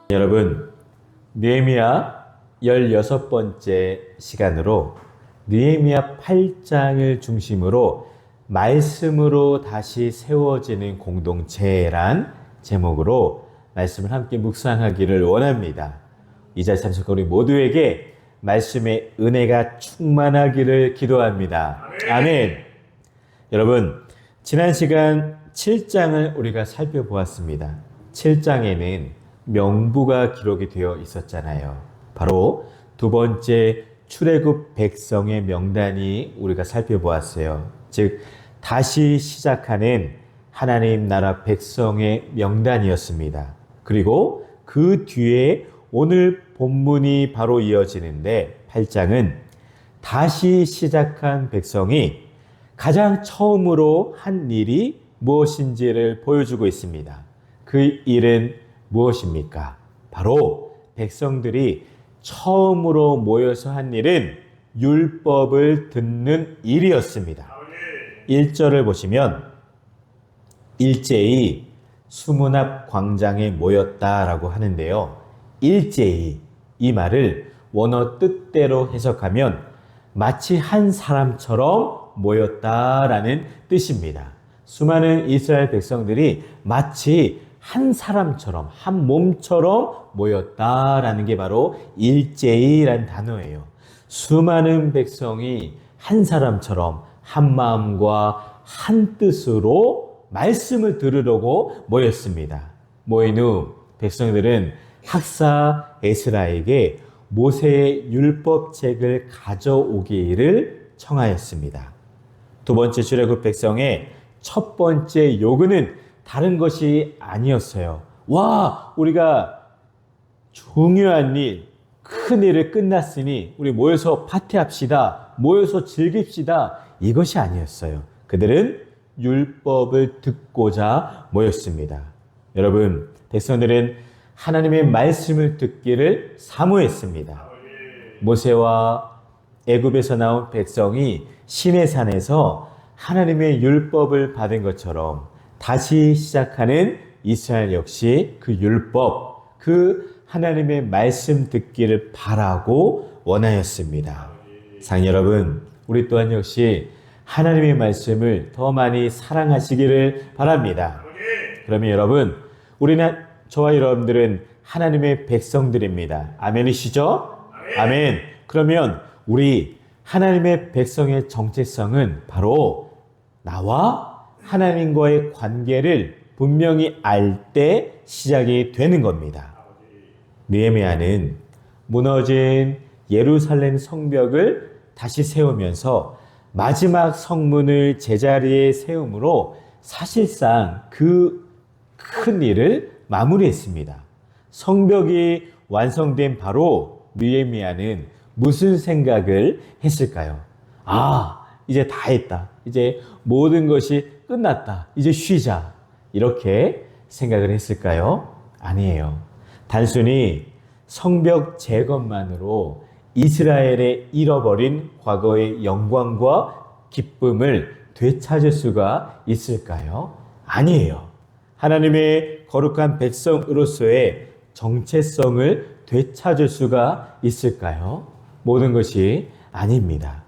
여러분, 느헤미야 16번째 시간으로 느헤미야 8장을 중심으로 말씀으로 다시 세워지는 공동체란 제목으로 말씀을 함께 묵상하기를 원합니다. 이 자리에 참석한 우리 모두에게 말씀의 은혜가 충만하기를 기도합니다. 아멘. 여러분, 지난 시간 7장을 우리가 살펴보았습니다. 7장에는 명부가 기록이 되어 있었잖아요. 바로 두 번째 출애굽 백성의 명단이 우리가 살펴보았어요. 즉 다시 시작하는 하나님 나라 백성의 명단이었습니다. 그리고 그 뒤에 오늘 본문이 바로 이어지는데 8장은 다시 시작한 백성이 가장 처음으로 한 일이 무엇인지를 보여주고 있습니다. 그 일은 무엇입니까? 바로 백성들이 처음으로 모여서 한 일은 율법을 듣는 일이었습니다. 1절을 보시면 일제히 수문 앞 광장에 모였다라고 하는데요. 일제히 이 말을 원어 뜻대로 해석하면 마치 한 사람처럼 모였다라는 뜻입니다. 수많은 이스라엘 백성들이 마치 한 사람처럼, 한 몸처럼 모였다라는 게 바로 일제히라는 단어예요. 수많은 백성이 한 사람처럼 한 마음과 한 뜻으로 말씀을 들으려고 모였습니다. 모인 후 백성들은 학사 에스라에게 모세의 율법책을 가져오기를 청하였습니다. 두 번째 출애굽 백성의 첫 번째 요구는 다른 것이 아니었어요. 와, 우리가 중요한 일, 큰 일을 끝났으니 우리 모여서 파티합시다. 모여서 즐깁시다. 이것이 아니었어요. 그들은 율법을 듣고자 모였습니다. 여러분, 백성들은 하나님의 말씀을 듣기를 사모했습니다. 모세와 애굽에서 나온 백성이 시내산에서 하나님의 율법을 받은 것처럼 다시 시작하는 이스라엘 역시 그 율법, 그 하나님의 말씀 듣기를 바라고 원하였습니다. 상 여러분, 우리 또한 역시 하나님의 말씀을 더 많이 사랑하시기를 바랍니다. 그러면 여러분, 우리는 저와 여러분들은 하나님의 백성들입니다. 아멘이시죠? 아멘. 그러면 우리 하나님의 백성의 정체성은 바로 나와 하나님과의 관계를 분명히 알 때 시작이 되는 겁니다. 느헤미야는 무너진 예루살렘 성벽을 다시 세우면서 마지막 성문을 제자리에 세움으로 사실상 그 큰 일을 마무리했습니다. 성벽이 완성된 바로 느헤미야는 무슨 생각을 했을까요? 아, 이제 다 했다. 이제 모든 것이 끝났다. 이제 쉬자. 이렇게 생각을 했을까요? 아니에요. 단순히 성벽 재건만으로 이스라엘의 잃어버린 과거의 영광과 기쁨을 되찾을 수가 있을까요? 아니에요. 하나님의 거룩한 백성으로서의 정체성을 되찾을 수가 있을까요? 모든 것이 아닙니다.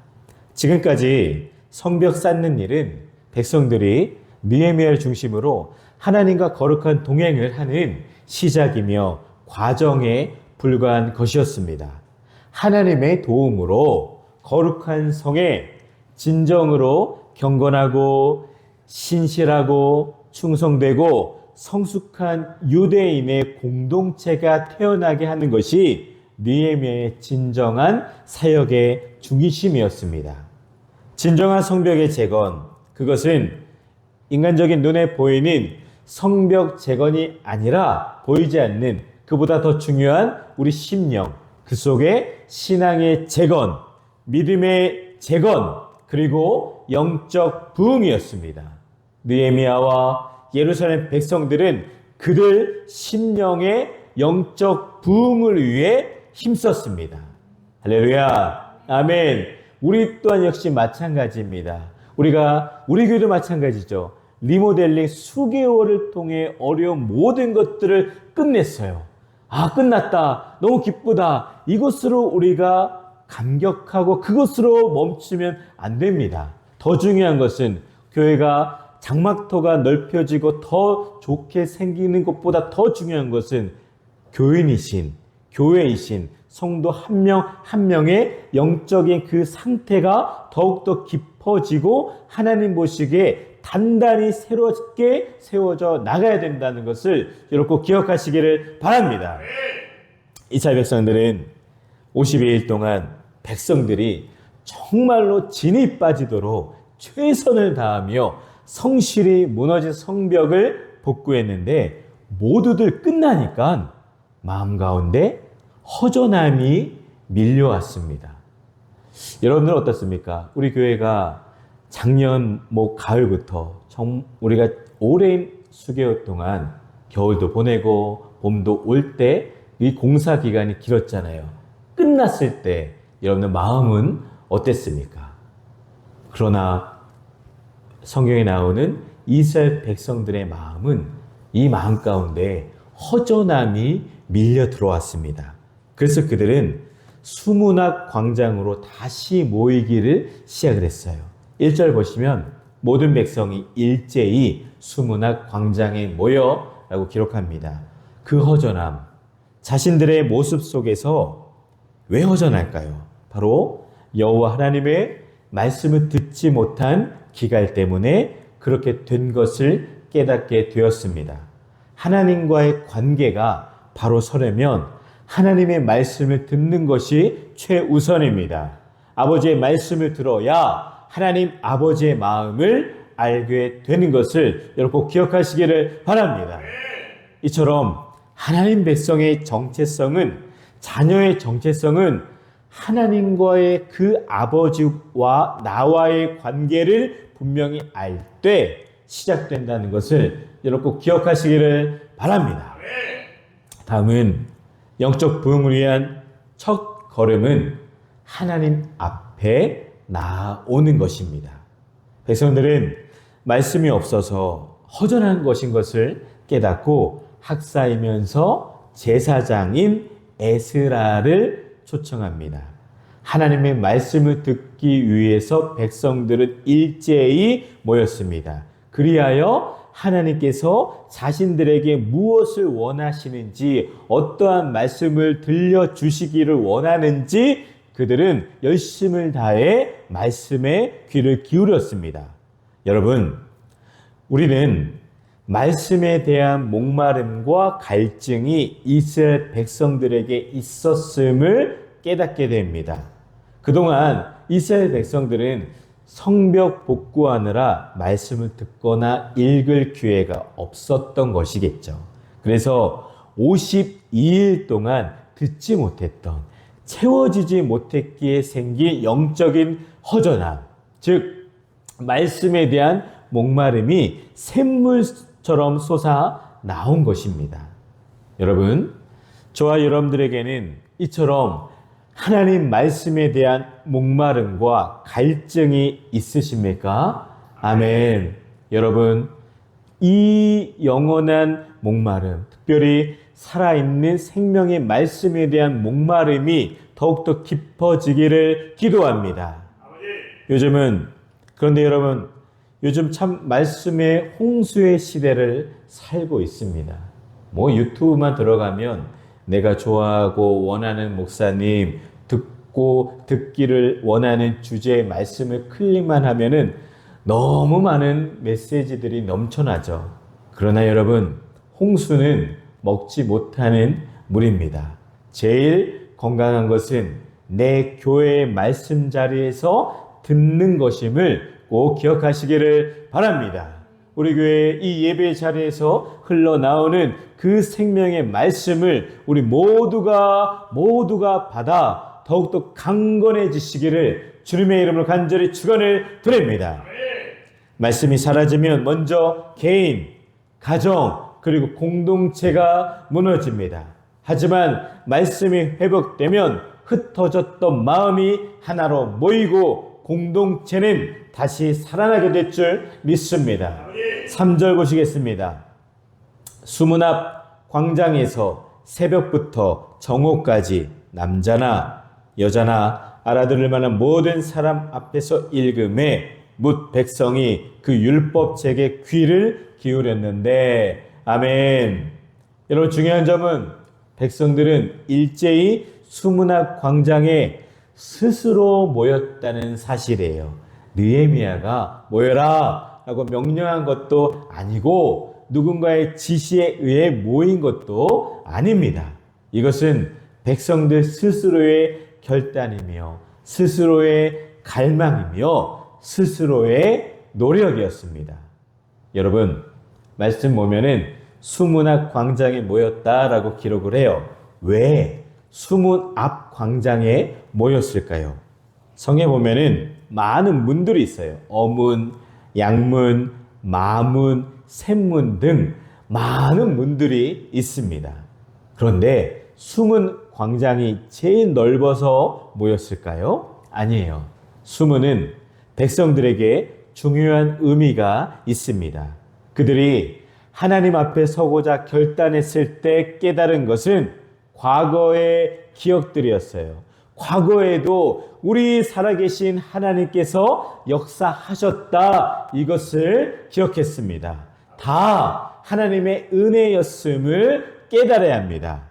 지금까지 성벽 쌓는 일은 백성들이 느헤미야를 중심으로 하나님과 거룩한 동행을 하는 시작이며 과정에 불과한 것이었습니다. 하나님의 도움으로 거룩한 성에 진정으로 경건하고 신실하고 충성되고 성숙한 유대인의 공동체가 태어나게 하는 것이 느헤미야의 진정한 사역의 중심이었습니다. 진정한 성벽의 재건, 그것은 인간적인 눈에 보이는 성벽 재건이 아니라 보이지 않는 그보다 더 중요한 우리 심령, 그 속에 신앙의 재건, 믿음의 재건, 그리고 영적 부흥이었습니다. 느헤미야와 예루살렘 백성들은 그들 심령의 영적 부흥을 위해 힘썼습니다. 할렐루야, 아멘. 우리 또한 역시 마찬가지입니다. 우리 교회도 마찬가지죠. 리모델링 수개월을 통해 어려운 모든 것들을 끝냈어요. 아, 끝났다. 너무 기쁘다. 이것으로 우리가 감격하고 그것으로 멈추면 안 됩니다. 더 중요한 것은 교회가 장막터가 넓혀지고 더 좋게 생기는 것보다 더 중요한 것은 교인이신, 교회이신 성도 한 명 한 명의 영적인 그 상태가 더욱더 깊어지고 하나님 보시기에 단단히 새롭게 세워져 나가야 된다는 것을 여러분 꼭 기억하시기를 바랍니다. 이스라엘 백성들은 52일 동안 백성들이 정말로 진이 빠지도록 최선을 다하며 성실히 무너진 성벽을 복구했는데 모두들 끝나니까 마음 가운데 허전함이 밀려왔습니다. 여러분들은 어떻습니까? 우리 교회가 작년 가을부터 우리가 오랜 수개월 동안 겨울도 보내고 봄도 올 때 이 공사 기간이 길었잖아요. 끝났을 때 여러분의 마음은 어땠습니까? 그러나 성경에 나오는 이스라엘 백성들의 마음은 이 마음 가운데 허전함이 밀려 들어왔습니다. 그래서 그들은 수문학 광장으로 다시 모이기를 시작을 했어요. 1절 보시면 모든 백성이 일제히 수문학 광장에 모여 라고 기록합니다. 그 허전함, 자신들의 모습 속에서 왜 허전할까요? 바로 여호와 하나님의 말씀을 듣지 못한 기갈 때문에 그렇게 된 것을 깨닫게 되었습니다. 하나님과의 관계가 바로 서려면 하나님의 말씀을 듣는 것이 최우선입니다. 아버지의 말씀을 들어야 하나님 아버지의 마음을 알게 되는 것을 여러분 꼭 기억하시기를 바랍니다. 이처럼 하나님 백성의 정체성은, 자녀의 정체성은 하나님과의 그 아버지와 나와의 관계를 분명히 알 때 시작된다는 것을 여러분 꼭 기억하시기를 바랍니다. 다음은 영적 부흥을 위한 첫 걸음은 하나님 앞에 나아오는 것입니다. 백성들은 말씀이 없어서 허전한 것인 것을 깨닫고 학사이면서 제사장인 에스라를 초청합니다. 하나님의 말씀을 듣기 위해서 백성들은 일제히 모였습니다. 그리하여 하나님께서 자신들에게 무엇을 원하시는지, 어떠한 말씀을 들려주시기를 원하는지 그들은 열심을 다해 말씀에 귀를 기울였습니다. 여러분, 우리는 말씀에 대한 목마름과 갈증이 이스라엘 백성들에게 있었음을 깨닫게 됩니다. 그동안 이스라엘 백성들은 성벽 복구하느라 말씀을 듣거나 읽을 기회가 없었던 것이겠죠. 그래서 52일 동안 듣지 못했던, 채워지지 못했기에 생긴 영적인 허전함, 즉 말씀에 대한 목마름이 샘물처럼 솟아 나온 것입니다. 여러분, 저와 여러분들에게는 이처럼 하나님 말씀에 대한 목마름과 갈증이 있으십니까? 아멘. 여러분, 이 영원한 목마름, 특별히 살아있는 생명의 말씀에 대한 목마름이 더욱더 깊어지기를 기도합니다. 그런데 여러분, 요즘 참 말씀의 홍수의 시대를 살고 있습니다. 유튜브만 들어가면 내가 좋아하고 원하는 목사님, 듣기를 원하는 주제의 말씀을 클릭만 하면은 너무 많은 메시지들이 넘쳐나죠. 그러나 여러분, 홍수는 먹지 못하는 물입니다. 제일 건강한 것은 내 교회의 말씀 자리에서 듣는 것임을 꼭 기억하시기를 바랍니다. 우리 교회의 이 예배 자리에서 흘러나오는 그 생명의 말씀을 우리 모두가 받아 더욱더 강건해지시기를 주님의 이름으로 간절히 축원을 드립니다. 말씀이 사라지면 먼저 개인, 가정, 그리고 공동체가 무너집니다. 하지만 말씀이 회복되면 흩어졌던 마음이 하나로 모이고 공동체는 다시 살아나게 될 줄 믿습니다. 3절 보시겠습니다. 수문 앞 광장에서 새벽부터 정오까지 남자나 여자나 알아들을 만한 모든 사람 앞에서 읽음에 뭇 백성이 그 율법책에 귀를 기울였는데 아멘. 여러분 중요한 점은 백성들은 일제히 수문학 광장에 스스로 모였다는 사실이에요. 느헤미야가 모여라 라고 명령한 것도 아니고 누군가의 지시에 의해 모인 것도 아닙니다. 이것은 백성들 스스로의 결단이며 스스로의 갈망이며 스스로의 노력이었습니다. 여러분 말씀 보면은 수문 앞 광장에 모였다라고 기록을 해요. 왜 수문 앞 광장에 모였을까요? 성에 보면은 많은 문들이 있어요. 어문, 양문, 마문, 샘문 등 많은 문들이 있습니다. 그런데 수문 광장이 제일 넓어서 모였을까요? 아니에요. 수문은 백성들에게 중요한 의미가 있습니다. 그들이 하나님 앞에 서고자 결단했을 때 깨달은 것은 과거의 기억들이었어요. 과거에도 우리 살아계신 하나님께서 역사하셨다 이것을 기억했습니다. 다 하나님의 은혜였음을 깨달아야 합니다.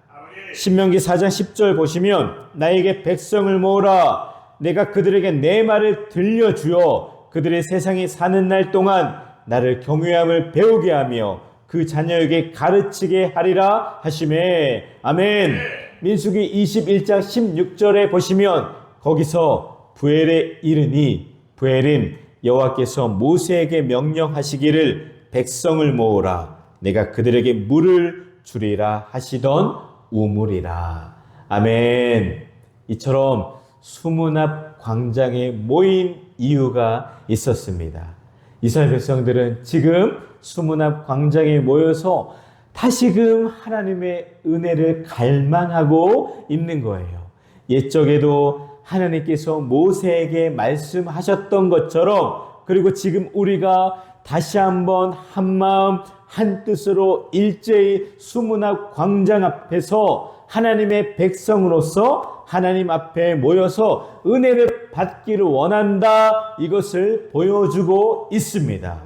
신명기 4장 10절 보시면 나에게 백성을 모으라 내가 그들에게 내 말을 들려주어 그들의 세상에 사는 날 동안 나를 경외함을 배우게 하며 그 자녀에게 가르치게 하리라 하시매 아멘. 민수기 21장 16절에 보시면 거기서 부엘에 이르니 부엘은 여호와께서 모세에게 명령하시기를 백성을 모으라 내가 그들에게 물을 주리라 하시던 우물이라. 아멘. 이처럼 수문 앞 광장에 모인 이유가 있었습니다. 이스라엘 백성들은 지금 수문 앞 광장에 모여서 다시금 하나님의 은혜를 갈망하고 있는 거예요. 옛적에도 하나님께서 모세에게 말씀하셨던 것처럼 그리고 지금 우리가 다시 한번 한마음 한뜻으로 일제히 수문 앞 광장 앞에서 하나님의 백성으로서 하나님 앞에 모여서 은혜를 받기를 원한다 이것을 보여주고 있습니다.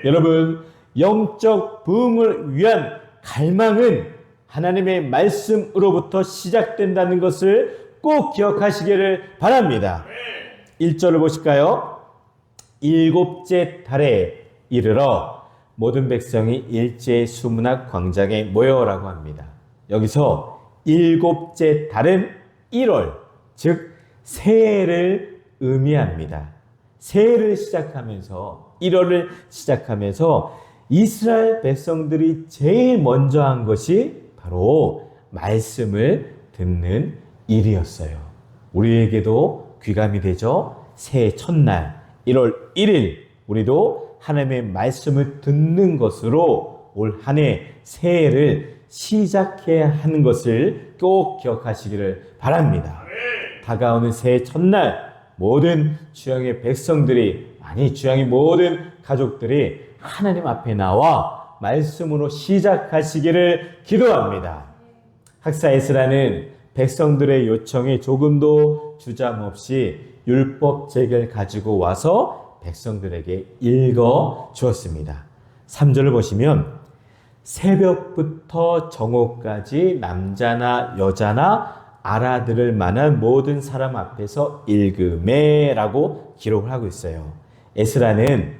여러분 영적 부흥을 위한 갈망은 하나님의 말씀으로부터 시작된다는 것을 꼭 기억하시기를 바랍니다. 1절을 보실까요? 일곱째 달에 이르러 모든 백성이 일제히 수문 앞 광장에 모여라고 합니다. 여기서 일곱째 달은 1월, 즉 새해를 의미합니다. 새해를 시작하면서 1월을 시작하면서 이스라엘 백성들이 제일 먼저 한 것이 바로 말씀을 듣는 일이었어요. 우리에게도 귀감이 되죠. 새해 첫날 1월 1일 우리도 하나님의 말씀을 듣는 것으로 올 한 해 새해를 시작해야 하는 것을 꼭 기억하시기를 바랍니다. 다가오는 새해 첫날 모든 주양의 백성들이 주양의 모든 가족들이 하나님 앞에 나와 말씀으로 시작하시기를 기도합니다. 학사 에스라는 백성들의 요청에 조금도 주저함없이 율법책을 가지고 와서 백성들에게 읽어 주었습니다. 3절을 보시면 새벽부터 정오까지 남자나 여자나 알아들을 만한 모든 사람 앞에서 읽음에 라고 기록을 하고 있어요. 에스라는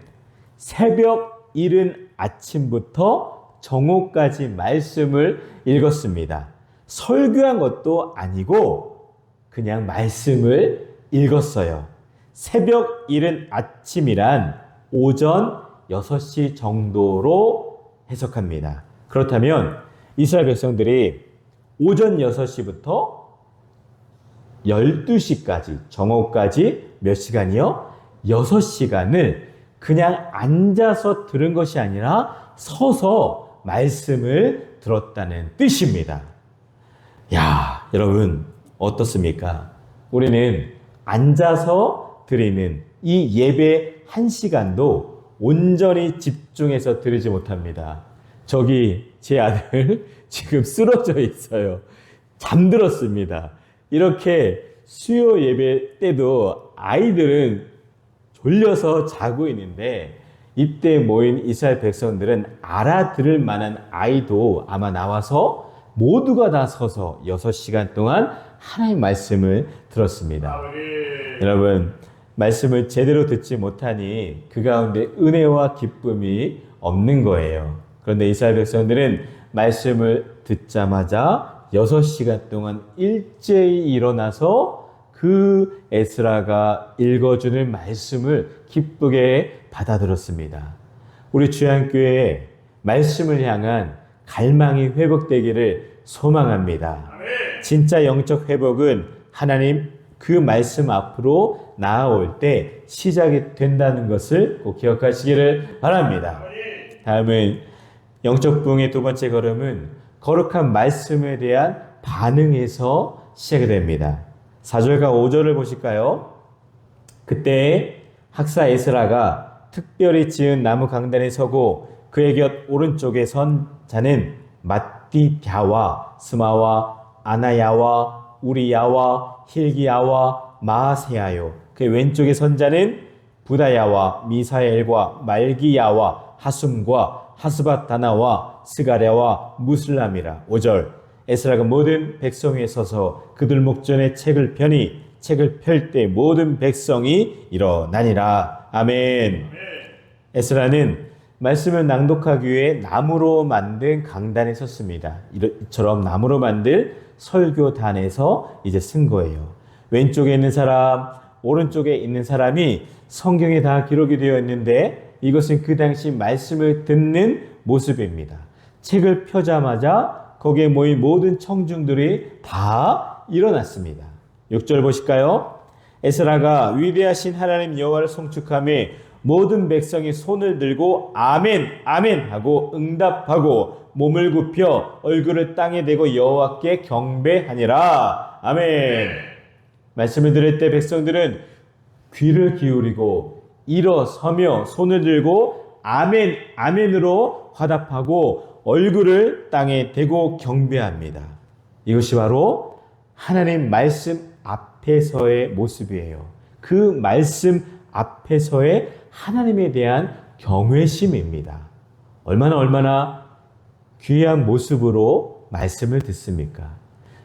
새벽 이른 아침부터 정오까지 말씀을 읽었습니다. 설교한 것도 아니고 그냥 말씀을 읽었어요. 새벽 이른 아침이란 오전 6시 정도로 해석합니다. 그렇다면 이스라엘 백성들이 오전 6시부터 12시까지 정오까지 몇 시간이요? 6시간을 그냥 앉아서 들은 것이 아니라 서서 말씀을 들었다는 뜻입니다. 야, 여러분 어떻습니까? 우리는 앉아서 드리는 이 예배 1시간도 온전히 집중해서 드리지 못합니다. 저기 제 아들 지금 쓰러져 있어요. 잠들었습니다. 이렇게 수요 예배 때도 아이들은 졸려서 자고 있는데 이때 모인 이스라엘 백성들은 알아들을 만한 아이도 아마 나와서 모두가 다 서서 6시간 동안 하나님의 말씀을 들었습니다. 여러분, 말씀을 제대로 듣지 못하니 그 가운데 은혜와 기쁨이 없는 거예요. 그런데 이스라엘 백성들은 말씀을 듣자마자 6시간 동안 일제히 일어나서 그 에스라가 읽어주는 말씀을 기쁘게 받아들었습니다. 우리 주양교회에 말씀을 향한 갈망이 회복되기를 소망합니다. 진짜 영적 회복은 하나님 그 말씀 앞으로 나아올 때 시작이 된다는 것을 꼭 기억하시기를 바랍니다. 다음은 영적 부흥의 두 번째 걸음은 거룩한 말씀에 대한 반응에서 시작이 됩니다. 4절과 5절을 보실까요? 그때 학사 에스라가 특별히 지은 나무 강단에 서고 그의 곁 오른쪽에 선 자는 마띠랴와 스마와 아나야와 우리야와 힐기야와 마세야요. 그의 왼쪽에 선 자는 부다야와 미사엘과 말기야와 하숨과 하스바다나와 스가랴와 무슬람이라. 5절 에스라가 모든 백성 위에 서서 그들 목전에 책을 펴니 책을 펼 때 모든 백성이 일어나니라. 아멘. 에스라는 말씀을 낭독하기 위해 나무로 만든 강단에 섰습니다. 이처럼 나무로 만든 설교단에서 이제 쓴 거예요. 왼쪽에 있는 사람, 오른쪽에 있는 사람이 성경에 다 기록이 되어 있는데 이것은 그 당시 말씀을 듣는 모습입니다. 책을 펴자마자 거기에 모인 모든 청중들이 다 일어났습니다. 6절 보실까요? 에스라가 위대하신 하나님 여호와를 송축하며 모든 백성이 손을 들고 아멘 아멘 하고 응답하고 몸을 굽혀 얼굴을 땅에 대고 여호와께 경배하니라. 아멘. 말씀을 들을 때 백성들은 귀를 기울이고 일어서며 손을 들고 아멘 아멘으로 화답하고 얼굴을 땅에 대고 경배합니다. 이것이 바로 하나님 말씀 앞에서의 모습이에요. 그 말씀 앞에서의 하나님에 대한 경외심입니다. 얼마나 귀한 모습으로 말씀을 듣습니까?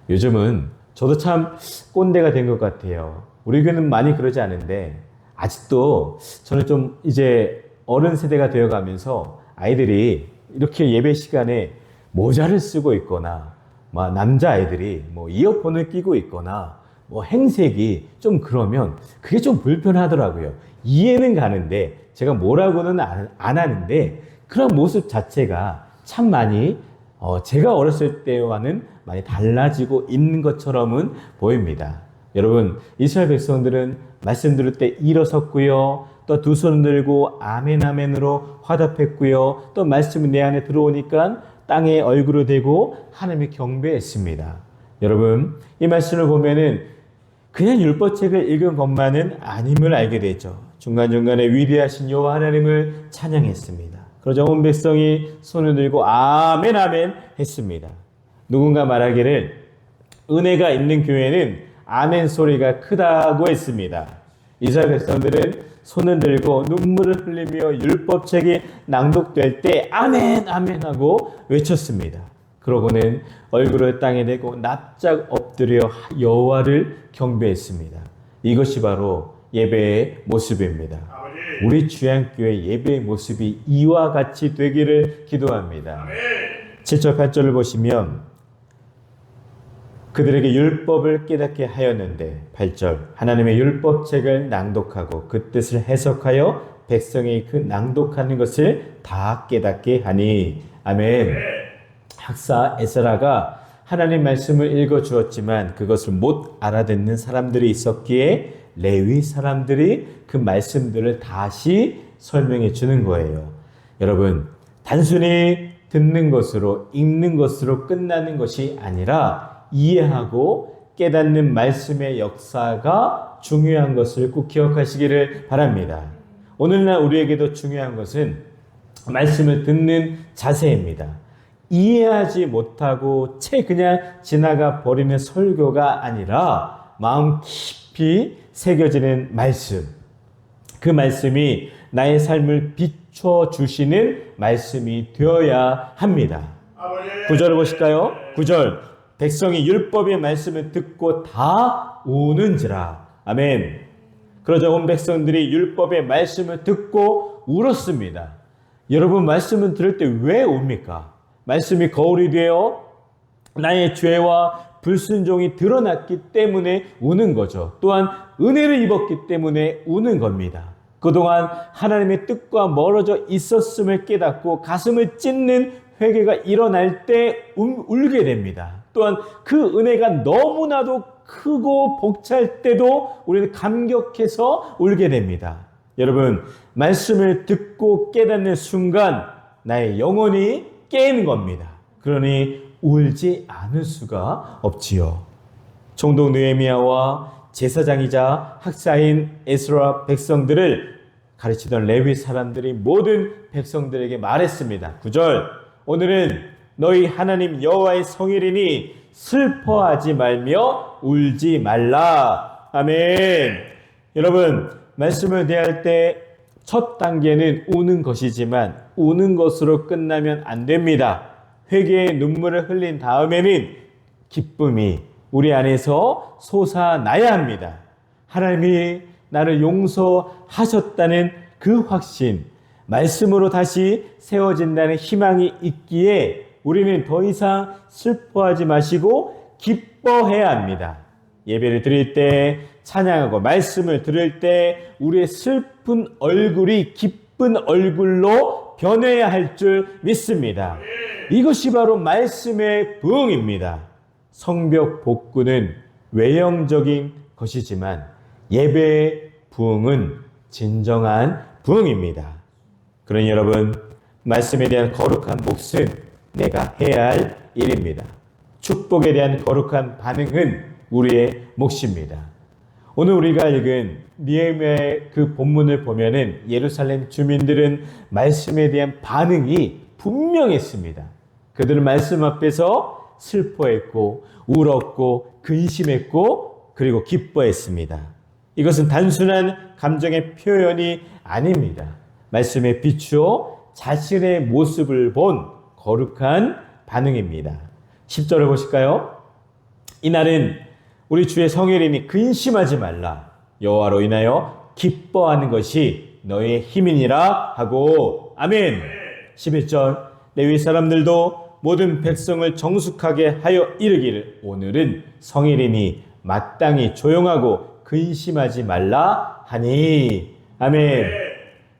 요즘은 저도 참 꼰대가 된 것 같아요. 우리 교회는 많이 그러지 않은데 아직도 저는 좀 이제 어른 세대가 되어가면서 아이들이 이렇게 예배 시간에 모자를 쓰고 있거나 남자 아이들이 이어폰을 끼고 있거나 행색이 좀 그러면 그게 좀 불편하더라고요. 이해는 가는데 제가 뭐라고는 안 하는데 그런 모습 자체가 참 많이 제가 어렸을 때와는 많이 달라지고 있는 것처럼은 보입니다. 여러분, 이스라엘 백성들은 말씀 들을 때 일어섰고요. 또 두 손 들고 아멘 아멘으로 화답했고요. 또 말씀이 내 안에 들어오니까 땅에 얼굴을 대고 하나님을 경배했습니다. 여러분, 이 말씀을 보면은 그냥 율법책을 읽은 것만은 아님을 알게 되죠. 중간중간에 위대하신 여호와 하나님을 찬양했습니다. 그러자 온 백성이 손을 들고 아멘 아멘 했습니다. 누군가 말하기를 은혜가 있는 교회는 아멘 소리가 크다고 했습니다. 이스라엘 백성들은 손을 들고 눈물을 흘리며 율법책이 낭독될 때 아멘 아멘 하고 외쳤습니다. 그러고는 얼굴을 땅에 대고 납작 엎드려 여호와를 경배했습니다. 이것이 바로 예배의 모습입니다. 우리 주양교회 예배의 모습이 이와 같이 되기를 기도합니다. 7절 8절을 보시면 그들에게 율법을 깨닫게 하였는데 8절 하나님의 율법책을 낭독하고 그 뜻을 해석하여 백성이 그 낭독하는 것을 다 깨닫게 하니. 아멘. 학사 에스라가 하나님 말씀을 읽어 주었지만 그것을 못 알아듣는 사람들이 있었기에 레위 사람들이 그 말씀들을 다시 설명해 주는 거예요. 여러분, 단순히 듣는 것으로 읽는 것으로 끝나는 것이 아니라 이해하고 깨닫는 말씀의 역사가 중요한 것을 꼭 기억하시기를 바랍니다. 오늘날 우리에게도 중요한 것은 말씀을 듣는 자세입니다. 이해하지 못하고 채 그냥 지나가 버리는 설교가 아니라 마음 깊이 새겨지는 말씀. 그 말씀이 나의 삶을 비춰주시는 말씀이 되어야 합니다. 9절을 보실까요? 9절. 백성이 율법의 말씀을 듣고 다 우는지라. 아멘. 그러자 온 백성들이 율법의 말씀을 듣고 울었습니다. 여러분, 말씀을 들을 때 왜 웁니까? 말씀이 거울이 되어 나의 죄와 불순종이 드러났기 때문에 우는 거죠. 또한 은혜를 입었기 때문에 우는 겁니다. 그동안 하나님의 뜻과 멀어져 있었음을 깨닫고 가슴을 찢는 회개가 일어날 때 울게 됩니다. 또한 그 은혜가 너무나도 크고 벅찰 때도 우리는 감격해서 울게 됩니다. 여러분, 말씀을 듣고 깨닫는 순간 나의 영혼이 깨는 겁니다. 그러니 울지 않을 수가 없지요. 총독 느헤미야와 제사장이자 학사인 에스라 백성들을 가르치던 레위 사람들이 모든 백성들에게 말했습니다. 9절. 오늘은 너희 하나님 여호와의 성일이니 슬퍼하지 말며 울지 말라. 아멘. 여러분, 말씀을 대할 때 첫 단계는 우는 것이지만 우는 것으로 끝나면 안 됩니다. 회개의 눈물을 흘린 다음에는 기쁨이 우리 안에서 솟아나야 합니다. 하나님이 나를 용서하셨다는 그 확신, 말씀으로 다시 세워진다는 희망이 있기에 우리는 더 이상 슬퍼하지 마시고 기뻐해야 합니다. 예배를 드릴 때, 찬양하고 말씀을 들을 때 우리의 슬픈 얼굴이 기쁜 얼굴로 변해야 할 줄 믿습니다. 이것이 바로 말씀의 부흥입니다. 성벽 복구는 외형적인 것이지만 예배의 부흥은 진정한 부흥입니다. 그러니 여러분, 말씀에 대한 거룩한 몫은 내가 해야 할 일입니다. 축복에 대한 거룩한 반응은 우리의 몫입니다. 오늘 우리가 읽은 느헤미야의 그 본문을 보면은 예루살렘 주민들은 말씀에 대한 반응이 분명했습니다. 그들은 말씀 앞에서 슬퍼했고 울었고 근심했고 그리고 기뻐했습니다. 이것은 단순한 감정의 표현이 아닙니다. 말씀에 비추어 자신의 모습을 본 거룩한 반응입니다. 10절을 보실까요? 이날은 우리 주의 성일이니 근심하지 말라. 여호와로 인하여 기뻐하는 것이 너의 힘이니라 하고. 아멘. 11절. 레위 사람들도 모든 백성을 정숙하게 하여 이르기를 오늘은 성일이니 마땅히 조용하고 근심하지 말라 하니. 아멘.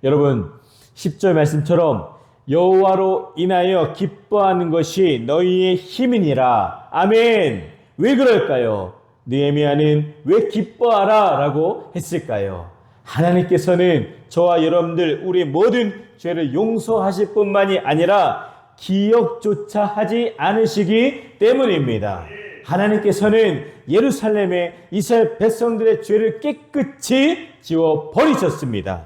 여러분, 10절 말씀처럼 여호와로 인하여 기뻐하는 것이 너희의 힘이니라. 아멘. 왜 그럴까요? 느헤미야는 왜 기뻐하라 라고 했을까요? 하나님께서는 저와 여러분들 우리 모든 죄를 용서하실 뿐만이 아니라 기억조차 하지 않으시기 때문입니다. 하나님께서는 예루살렘의 이스라엘 백성들의 죄를 깨끗이 지워 버리셨습니다.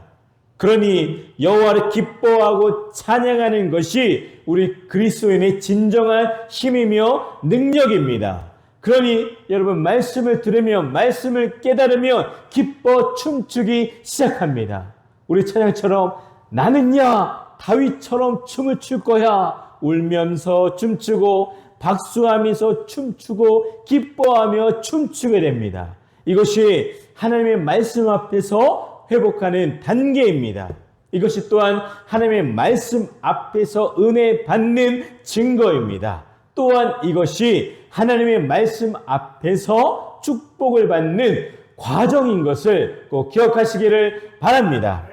그러니 여호와를 기뻐하고 찬양하는 것이 우리 그리스도인의 진정한 힘이며 능력입니다. 그러니 여러분, 말씀을 들으면 말씀을 깨달으면 기뻐 춤추기 시작합니다. 우리 찬양처럼 나는야 다윗처럼 춤을 출 거야. 울면서 춤추고 박수하면서 춤추고 기뻐하며 춤추게 됩니다. 이것이 하나님의 말씀 앞에서 회복하는 단계입니다. 이것이 또한 하나님의 말씀 앞에서 은혜 받는 증거입니다. 또한 이것이 하나님의 말씀 앞에서 축복을 받는 과정인 것을 꼭 기억하시기를 바랍니다.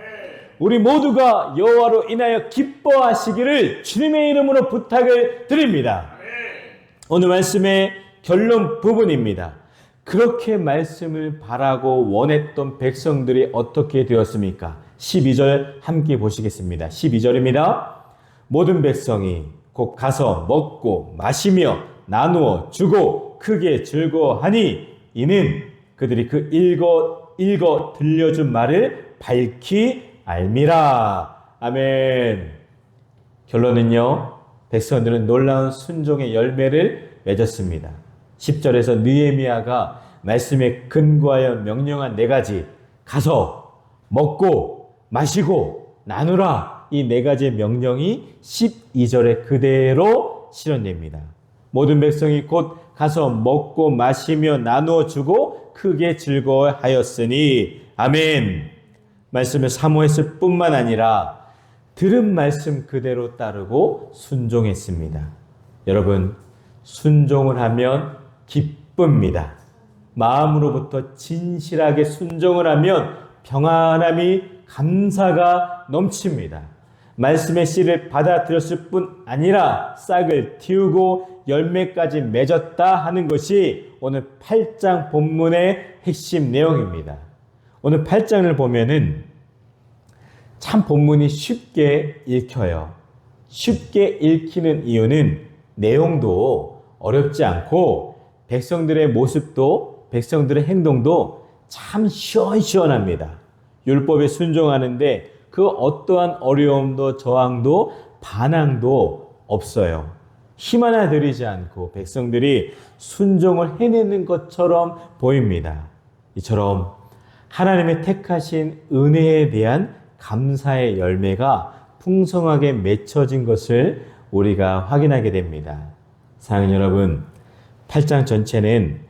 우리 모두가 여호와로 인하여 기뻐하시기를 주님의 이름으로 부탁을 드립니다. 오늘 말씀의 결론 부분입니다. 그렇게 말씀을 바라고 원했던 백성들이 어떻게 되었습니까? 12절 함께 보시겠습니다. 12절입니다. 모든 백성이 곧 가서 먹고 마시며 나누어 주고 크게 즐거워하니 이는 그들이 그 읽어 들려준 말을 밝히 알미라. 아멘. 결론은요, 백성들은 놀라운 순종의 열매를 맺었습니다. 10절에서 느헤미야가 말씀에 근거하여 명령한 네 가지, 가서 먹고 마시고 나누라, 이 네 가지의 명령이 12절에 그대로 실현됩니다. 모든 백성이 곧 가서 먹고 마시며 나누어 주고 크게 즐거워하였으니 아멘. 말씀을 사모했을 뿐만 아니라 들은 말씀 그대로 따르고 순종했습니다. 여러분, 순종을 하면 기쁩니다. 마음으로부터 진실하게 순종을 하면 평안함이, 감사가 넘칩니다. 말씀의 씨를 받아들였을 뿐 아니라 싹을 틔우고 열매까지 맺었다 하는 것이 오늘 8장 본문의 핵심 내용입니다. 오늘 8장을 보면은 참 본문이 쉽게 읽혀요. 쉽게 읽히는 이유는 내용도 어렵지 않고 백성들의 모습도, 백성들의 행동도 참 시원시원합니다. 율법에 순종하는데 그 어떠한 어려움도 저항도 반항도 없어요. 힘 하나 들이지 않고 백성들이 순종을 해내는 것처럼 보입니다. 이처럼 하나님의 택하신 은혜에 대한 감사의 열매가 풍성하게 맺혀진 것을 우리가 확인하게 됩니다. 사랑하는 여러분, 8장 전체는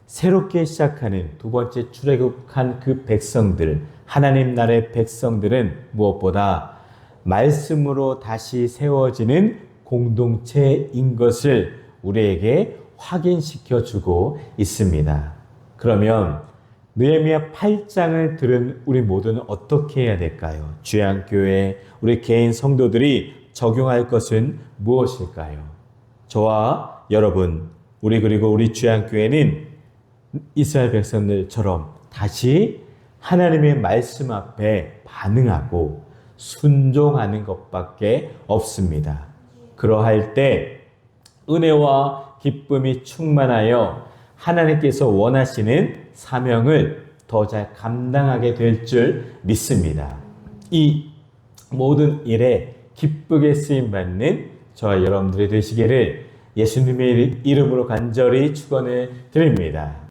새롭게 시작하는 두 번째 출애굽한 그 백성들, 하나님 나라의 백성들은 무엇보다 말씀으로 다시 세워지는 공동체인 것을 우리에게 확인시켜 주고 있습니다. 그러면 느헤미야 8장을 들은 우리 모두는 어떻게 해야 될까요? 주양교회, 우리 개인 성도들이 적용할 것은 무엇일까요? 저와 여러분, 그리고 우리 주양교회는 이스라엘 백성들처럼 다시 하나님의 말씀 앞에 반응하고 순종하는 것밖에 없습니다. 그러할 때 은혜와 기쁨이 충만하여 하나님께서 원하시는 사명을 더 잘 감당하게 될 줄 믿습니다. 이 모든 일에 기쁘게 쓰임받는 저와 여러분들이 되시기를 예수님의 이름으로 간절히 축원을 드립니다.